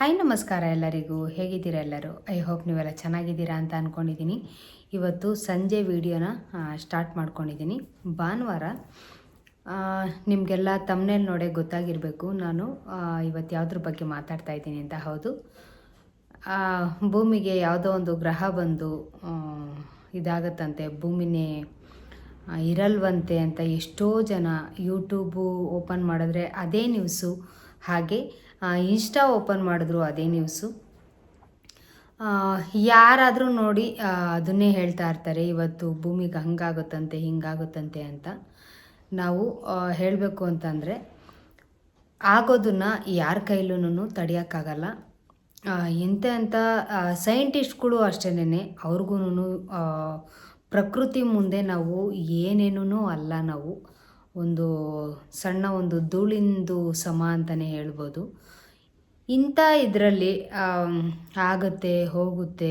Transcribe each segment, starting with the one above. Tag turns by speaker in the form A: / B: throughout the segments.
A: Hi ನಮಸ್ಕಾರ ಎಲ್ಲರಿಗೂ. ಹೇಗಿದ್ದೀರಾ ಎಲ್ಲರೂ? ಐ ಹೋಪ್ ನೀವೆಲ್ಲ ಚೆನ್ನಾಗಿದ್ದೀರಾ ಅಂತ ಅಂದ್ಕೊಂಡಿದ್ದೀನಿ. ಇವತ್ತು ಸಂಜೆ ವೀಡಿಯೋನ ಸ್ಟಾರ್ಟ್ ಮಾಡ್ಕೊಂಡಿದ್ದೀನಿ. ಭಾನುವಾರ ನಿಮಗೆಲ್ಲ ತಮ್ನೇಲ್ ನೋಡೇ ಗೊತ್ತಾಗಿರಬೇಕು ನಾನು ಇವತ್ತು ಯಾವುದ್ರ ಬಗ್ಗೆ ಮಾತಾಡ್ತಾ ಇದ್ದೀನಿ ಅಂತ. ಹೌದು, ಭೂಮಿಗೆ ಯಾವುದೋ ಒಂದು ಗ್ರಹ ಬಂದು ಇದಾಗತ್ತಂತೆ, ಭೂಮಿನೇ ಇರಲ್ವಂತೆ ಅಂತ ಎಷ್ಟೋ ಜನ ಯೂಟ್ಯೂಬು ಓಪನ್ ಮಾಡಿದ್ರೆ ಅದೇ ನ್ಯೂಸು, ಹಾಗೆ ಇನ್ಸ್ಟಾ ಓಪನ್ ಮಾಡಿದ್ರು ಅದೇ ನ್ಯೂಸು. ಯಾರಾದರೂ ನೋಡಿ ಅದನ್ನೇ ಹೇಳ್ತಾ ಇರ್ತಾರೆ, ಇವತ್ತು ಭೂಮಿಗೆ ಹಂಗಾಗುತ್ತಂತೆ ಹಿಂಗಾಗುತ್ತಂತೆ ಅಂತ. ನಾವು ಹೇಳಬೇಕು ಅಂತಂದರೆ ಆಗೋದನ್ನು ಯಾರ ಕೈಲೂ ತಡೆಯೋಕ್ಕಾಗಲ್ಲ. ಎಂಥ ಸೈಂಟಿಸ್ಟ್ಗಳು ಅಷ್ಟೇನೆ, ಅವ್ರಿಗೂ ಪ್ರಕೃತಿ ಮುಂದೆ ನಾವು ಏನೇನೂ ಅಲ್ಲ. ನಾವು ಸಣ್ಣ ಒಂದು ಧೂಳಿಂದು ಸಮ ಅಂತಲೇ ಹೇಳ್ಬೋದು. ಇಂಥ ಇದರಲ್ಲಿ ಆಗುತ್ತೆ ಹೋಗುತ್ತೆ,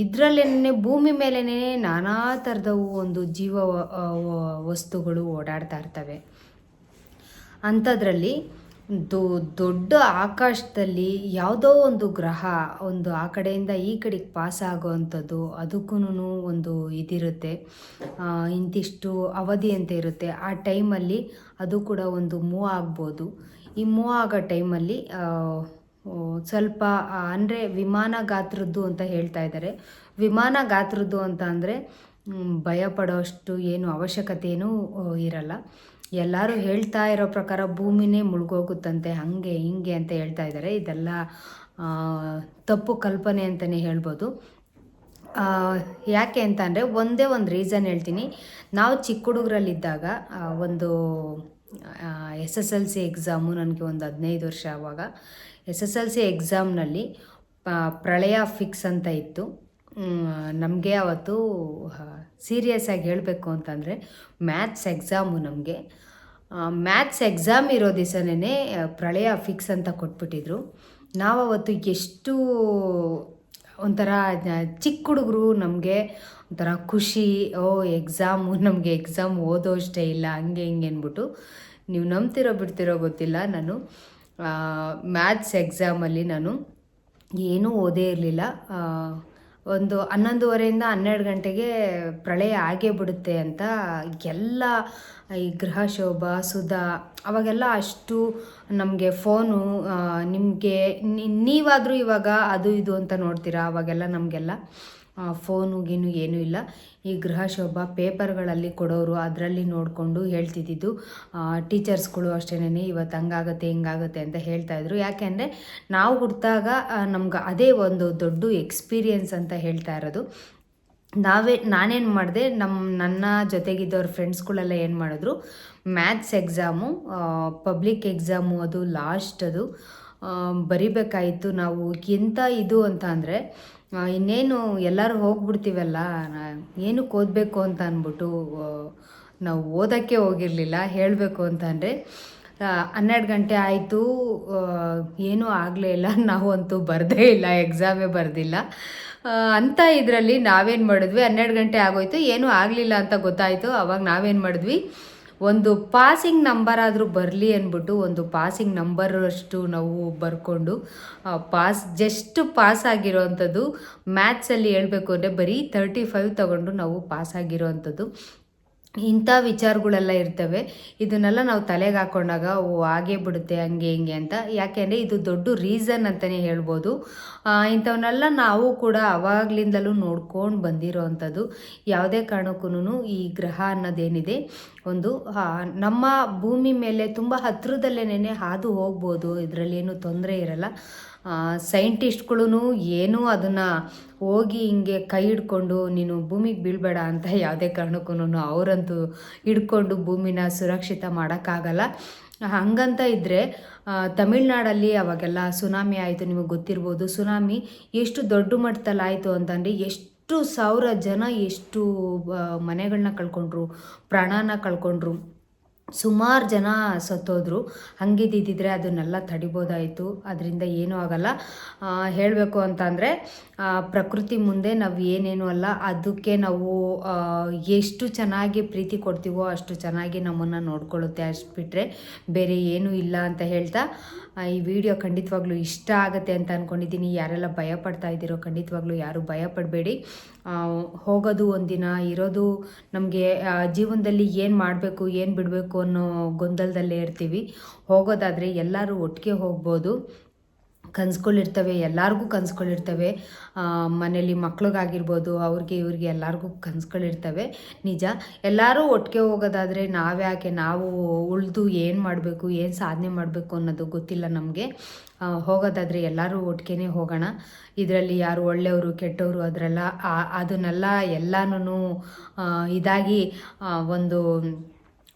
A: ಇದರಲ್ಲೇ ಭೂಮಿ ಮೇಲೇ ನಾನಾ ಥರದವು ಒಂದು ವಸ್ತುಗಳು ಓಡಾಡ್ತಾ ಇರ್ತವೆ. ಅಂಥದ್ರಲ್ಲಿ ದೊಡ್ಡ ಆಕಾಶದಲ್ಲಿ ಯಾವುದೋ ಒಂದು ಗ್ರಹ ಆ ಕಡೆಯಿಂದ ಈ ಕಡೆಗೆ ಪಾಸ್ ಆಗೋವಂಥದ್ದು, ಅದಕ್ಕೂ ಒಂದು ಇದಿರುತ್ತೆ, ಇಂತಿಷ್ಟು ಅವಧಿ ಅಂತ ಇರುತ್ತೆ. ಆ ಟೈಮಲ್ಲಿ ಅದು ಕೂಡ ಒಂದು ಮೂವ್ ಆಗ್ಬೋದು. ಈ ಮೂವ್ ಆಗೋ ಟೈಮಲ್ಲಿ ಸ್ವಲ್ಪ ಅಂದರೆ ವಿಮಾನ ಗಾತ್ರದ್ದು ಅಂತ ಹೇಳ್ತಾ ಇದ್ದಾರೆ. ವಿಮಾನ ಗಾತ್ರದ್ದು ಅಂತ ಅಂದರೆ ಭಯ ಪಡೋಷ್ಟು ಏನು ಅವಶ್ಯಕತೆಯೂ ಇರಲ್ಲ. ಎಲ್ಲರೂ ಹೇಳ್ತಾ ಇರೋ ಪ್ರಕಾರ ಭೂಮಿನೇ ಮುಳುಗೋಗುತ್ತಂತೆ, ಹಾಗೆ ಹಿಂಗೆ ಅಂತ ಹೇಳ್ತಾ ಇದ್ದಾರೆ. ಇದೆಲ್ಲ ತಪ್ಪು ಕಲ್ಪನೆ ಅಂತಲೇ ಹೇಳ್ಬೋದು. ಯಾಕೆ ಅಂತ ಅಂದರೆ ಒಂದೇ ಒಂದು ರೀಸನ್ ಹೇಳ್ತೀನಿ. ನಾವು ಚಿಕ್ಕ ಹುಡುಗರಲ್ಲಿದ್ದಾಗ SSLC ಎಕ್ಸಾಮು, ನನಗೆ ಒಂದು 15 ವರ್ಷ. ಆವಾಗ SSLC ಎಕ್ಸಾಮ್ನಲ್ಲಿ ಪ್ರಳಯ ಫಿಕ್ಸ್ ಅಂತ ಇತ್ತು. ನಮಗೆ ಅವತ್ತು ಸೀರಿಯಸ್ ಆಗಿ ಹೇಳಬೇಕು ಅಂತಂದರೆ ಮ್ಯಾಥ್ಸ್ ಎಕ್ಸಾಮು. ನಮಗೆ ಮ್ಯಾಥ್ಸ್ ಎಕ್ಸಾಮ್ ಇರೋ ದಿವಸನೇ ಪ್ರಳಯ ಫಿಕ್ಸ್ ಅಂತ ಕೊಟ್ಬಿಟ್ಟಿದ್ರು. ನಾವವತ್ತು ಎಷ್ಟು ಒಂಥರ ಚಿಕ್ಕ ಹುಡುಗರು, ನಮಗೆ ಒಂಥರ ಖುಷಿ, ನಮಗೆ ಎಕ್ಸಾಮ್ ಓದೋ ಅಷ್ಟೇ ಇಲ್ಲ, ಹಂಗೆ ಹಿಂಗೆ ಅಂದ್ಬಿಟ್ಟು. ನೀವು ನಂಬ್ತಿರೋ ಬಿಡ್ತಿರೋ ಗೊತ್ತಿಲ್ಲ, ನಾನು ಮ್ಯಾಥ್ಸ್ ಎಕ್ಸಾಮಲ್ಲಿ ನಾನು ಏನೂ ಓದೇ ಇರಲಿಲ್ಲ. 11:30 12 ಗಂಟೆಗೆ ಪ್ರಳಯ ಆಗೇ ಬಿಡುತ್ತೆ ಅಂತ ಎಲ್ಲ ಈ ಗೃಹಶೋಭ ಸುಧಾ ಅವಾಗೆಲ್ಲ ಅಷ್ಟು ನಮಗೆ ಫೋನು, ನೀವಾದರೂ ಇವಾಗ ಅದು ಇದು ಅಂತ ನೋಡ್ತೀರಾ, ಅವಾಗೆಲ್ಲ ನಮಗೆಲ್ಲ ಫೋನು ಗೀನು ಏನೂ ಇಲ್ಲ. ಈ ಗೃಹಶೋಭ ಪೇಪರ್ಗಳಲ್ಲಿ ಕೊಡೋರು, ಅದರಲ್ಲಿ ನೋಡಿಕೊಂಡು ಹೇಳ್ತಿದ್ದಿದ್ದು. ಟೀಚರ್ಸ್ಗಳು ಅಷ್ಟೇನೆ ಇವತ್ತು ಹಂಗಾಗುತ್ತೆ ಹಿಂಗಾಗುತ್ತೆ ಅಂತ ಹೇಳ್ತಾಯಿದ್ರು. ಯಾಕೆಂದರೆ ನಾವು ಹುಟ್ಟಿದಾಗ ನಮ್ಗೆ ಅದೇ ಒಂದು ದೊಡ್ಡ ಎಕ್ಸ್ಪೀರಿಯನ್ಸ್ ಅಂತ ಹೇಳ್ತಾ ಇರೋದು. ನಾನೇನು ಮಾಡಿದೆ, ನನ್ನ ಜೊತೆಗಿದ್ದವ್ರ ಫ್ರೆಂಡ್ಸ್ಗಳೆಲ್ಲ ಏನು ಮಾಡಿದ್ರು, ಮ್ಯಾಥ್ಸ್ ಎಕ್ಸಾಮು ಪಬ್ಲಿಕ್ ಎಕ್ಸಾಮು, ಅದು ಲಾಸ್ಟ್, ಅದು ಬರಿಬೇಕಾಯಿತು. ನಾವು ಎಂಥ ಇದು ಅಂತ ಅಂದರೆ, ಇನ್ನೇನು ಎಲ್ಲರೂ ಹೋಗ್ಬಿಡ್ತೀವಲ್ಲ, ಏನಕ್ಕೆ ಓದಬೇಕು ಅಂತ ಅಂದ್ಬಿಟ್ಟು ನಾವು ಓದೋಕ್ಕೆ ಹೋಗಿರಲಿಲ್ಲ. ಹೇಳಬೇಕು ಅಂತಂದರೆ 12 ಗಂಟೆ ಆಯಿತು, ಏನೂ ಆಗಲೇ ಇಲ್ಲ. ನಾವಂತೂ ಬರದೇ ಇಲ್ಲ, ಎಕ್ಸಾಮೇ ಬರೆದಿಲ್ಲ. ಅಂಥ ಇದರಲ್ಲಿ ನಾವೇನು ಮಾಡಿದ್ವಿ, 12 ಗಂಟೆ ಆಗೋಯ್ತು, ಏನೂ ಆಗಲಿಲ್ಲ ಅಂತ ಗೊತ್ತಾಯಿತು. ಆವಾಗ ನಾವೇನು ಮಾಡಿದ್ವಿ, ಒಂದು ಪಾಸಿಂಗ್ ನಂಬರ್ ಆದರೂ ಬರಲಿ ಅಂದ್ಬಿಟ್ಟು ಒಂದು ಪಾಸಿಂಗ್ ನಂಬರಷ್ಟು ನಾವು ಬರ್ಕೊಂಡು ಜಸ್ಟ್ ಪಾಸ್ ಆಗಿರೋವಂಥದ್ದು. ಮ್ಯಾಥ್ಸಲ್ಲಿ ಹೇಳಬೇಕು ಅಂದರೆ ಬರೀ 35 ತಗೊಂಡು ನಾವು ಪಾಸ್ ಆಗಿರೋವಂಥದ್ದು. ಇಂಥ ವಿಚಾರಗಳೆಲ್ಲ ಇರ್ತವೆ. ಇದನ್ನೆಲ್ಲ ನಾವು ತಲೆಗೆ ಹಾಕ್ಕೊಂಡಾಗ ಆಗೇ ಬಿಡುತ್ತೆ ಹಂಗೆ ಹಿಂಗೆ ಅಂತ. ಯಾಕೆಂದರೆ ಇದು ದೊಡ್ಡ ರೀಸನ್ ಅಂತಲೇ ಹೇಳ್ಬೋದು. ಇಂಥವನ್ನೆಲ್ಲ ನಾವು ಕೂಡ ಆವಾಗಲಿಂದಲೂ ನೋಡ್ಕೊಂಡು ಬಂದಿರೋ ಅಂಥದ್ದು. ಯಾವುದೇ ಕಾರಣಕ್ಕೂ ಈ ಗ್ರಹ ಅನ್ನೋದೇನಿದೆ ಒಂದು ನಮ್ಮ ಭೂಮಿ ಮೇಲೆ ತುಂಬ ಹತ್ತಿರದಲ್ಲೇ ಹಾದು ಹೋಗ್ಬೋದು, ಇದರಲ್ಲೇನು ತೊಂದರೆ ಇರಲ್ಲ. ಸೈಂಟಿಸ್ಟ್ಗಳು ಏನೂ ಅದನ್ನು ಹೋಗಿ ಹಿಂಗೆ ಕೈ ಹಿಡ್ಕೊಂಡು ನೀನು ಭೂಮಿಗೆ ಬೀಳಬೇಡ ಅಂತ ಯಾವುದೇ ಕಾರಣಕ್ಕೂ ಅವರಂತೂ ಹಿಡ್ಕೊಂಡು ಭೂಮಿನ ಸುರಕ್ಷಿತ ಮಾಡೋಕ್ಕಾಗಲ್ಲ. ಹಂಗಂತ ಇದ್ದರೆ ತಮಿಳ್ನಾಡಲ್ಲಿ ಅವಾಗೆಲ್ಲ ಸುನಾಮಿ ಆಯಿತು, ನಿಮಗೆ ಗೊತ್ತಿರ್ಬೋದು. ಸುನಾಮಿ ಎಷ್ಟು ದೊಡ್ಡ ಮಟ್ಟದಲ್ಲಿ ಆಯಿತು ಅಂತಂದರೆ ಎಷ್ಟು ಸಾವಿರ ಜನ ಎಷ್ಟು ಮನೆಗಳನ್ನ ಕಳ್ಕೊಂಡ್ರು, ಪ್ರಾಣನ ಕಳ್ಕೊಂಡ್ರು, ಸುಮಾರು ಜನ ಸತ್ತೋದ್ರು. ಹಂಗಿದ್ದಿದ್ದರೆ ಅದನ್ನೆಲ್ಲ ತಡಿಬೋದಾಯಿತು. ಅದರಿಂದ ಏನೂ ಆಗಲ್ಲ. ಹೇಳಬೇಕು ಅಂತಂದರೆ ಪ್ರಕೃತಿ ಮುಂದೆ ನಾವು ಏನೇನೂ ಅಲ್ಲ. ಅದಕ್ಕೆ ನಾವು ಎಷ್ಟು ಚೆನ್ನಾಗಿ ಪ್ರೀತಿ ಕೊಡ್ತೀವೋ ಅಷ್ಟು ಚೆನ್ನಾಗಿ ನಮ್ಮನ್ನು ನೋಡ್ಕೊಳ್ಳುತ್ತೆ, ಅಷ್ಟು ಬಿಟ್ಟರೆ ಬೇರೆ ಏನೂ ಇಲ್ಲ ಅಂತ ಹೇಳ್ತಾ ಈ ವಿಡಿಯೋ ಖಂಡಿತವಾಗ್ಲೂ ಇಷ್ಟ ಆಗುತ್ತೆ ಅಂತ ಅಂದ್ಕೊಂಡಿದ್ದೀನಿ. ಯಾರೆಲ್ಲ ಭಯ ಪಡ್ತಾ ಇದ್ದೀರೋ ಖಂಡಿತವಾಗ್ಲೂ ಯಾರು ಭಯ ಪಡಬೇಡಿ. ಹೋಗೋದು ಒಂದಿನ, ಇರೋದು ನಮಗೆ ಜೀವನದಲ್ಲಿ ಏನು ಮಾಡಬೇಕು ಏನು ಬಿಡಬೇಕು ಅನ್ನೋ ಗೊಂದಲದಲ್ಲೇ ಇರ್ತೀವಿ. ಹೋಗೋದಾದರೆ ಎಲ್ಲರೂ ಒಟ್ಟಿಗೆ ಹೋಗ್ಬೋದು. ಕನಸುಗಳಿರ್ತವೆ, ಎಲ್ಲರಿಗೂ ಕನಸುಗಳಿರ್ತವೆ. ಮನೇಲಿ ಮಕ್ಳಿಗಾಗಿರ್ಬೋದು, ಅವ್ರಿಗೆ ಇವ್ರಿಗೆ ಎಲ್ಲರಿಗೂ ಕನಸುಗಳಿರ್ತವೆ. ನಿಜ, ಎಲ್ಲರೂ ಒಟ್ಟಿಗೆ ಹೋಗೋದಾದರೆ ನಾವ್ಯಾಕೆ, ನಾವು ಉಳಿದು ಏನು ಮಾಡಬೇಕು, ಏನು ಸಾಧನೆ ಮಾಡಬೇಕು ಅನ್ನೋದು ಗೊತ್ತಿಲ್ಲ ನಮಗೆ. ಹೋಗೋದಾದರೆ ಎಲ್ಲರೂ ಒಟ್ಟಿಗೆ ಹೋಗೋಣ. ಇದರಲ್ಲಿ ಯಾರು ಒಳ್ಳೆಯವರು ಕೆಟ್ಟವರು ಅದನ್ನೆಲ್ಲ ಎಲ್ಲನೂ ಇದಾಗಿ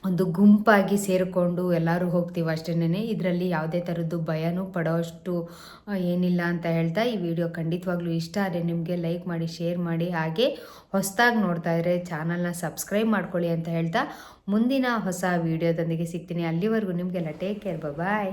A: ಒಂದು ಗುಂಪಾಗಿ ಸೇರಿಕೊಂಡು ಎಲ್ಲರೂ ಹೋಗ್ತೀವಿ ಅಷ್ಟೇನೆ. ಇದರಲ್ಲಿ ಯಾವುದೇ ಥರದ್ದು ಭಯನೂ ಪಡೋಷ್ಟು ಏನಿಲ್ಲ ಅಂತ ಹೇಳ್ತಾ, ಈ ವಿಡಿಯೋ ಖಂಡಿತವಾಗ್ಲೂ ಇಷ್ಟ ಆದರೆ ನಿಮಗೆ ಲೈಕ್ ಮಾಡಿ, ಶೇರ್ ಮಾಡಿ, ಹಾಗೆ ಹೊಸದಾಗಿ ನೋಡ್ತಾ ಇದ್ದರೆ ಚಾನಲ್ನ ಸಬ್ಸ್ಕ್ರೈಬ್ ಮಾಡ್ಕೊಳ್ಳಿ ಅಂತ ಹೇಳ್ತಾ ಮುಂದಿನ ಹೊಸ ವಿಡಿಯೋದೊಂದಿಗೆ ಸಿಗ್ತೀನಿ. ಅಲ್ಲಿವರೆಗೂ ನಿಮಗೆಲ್ಲ ಟೇಕ್ ಕೇರ್, ಬಾಯ್.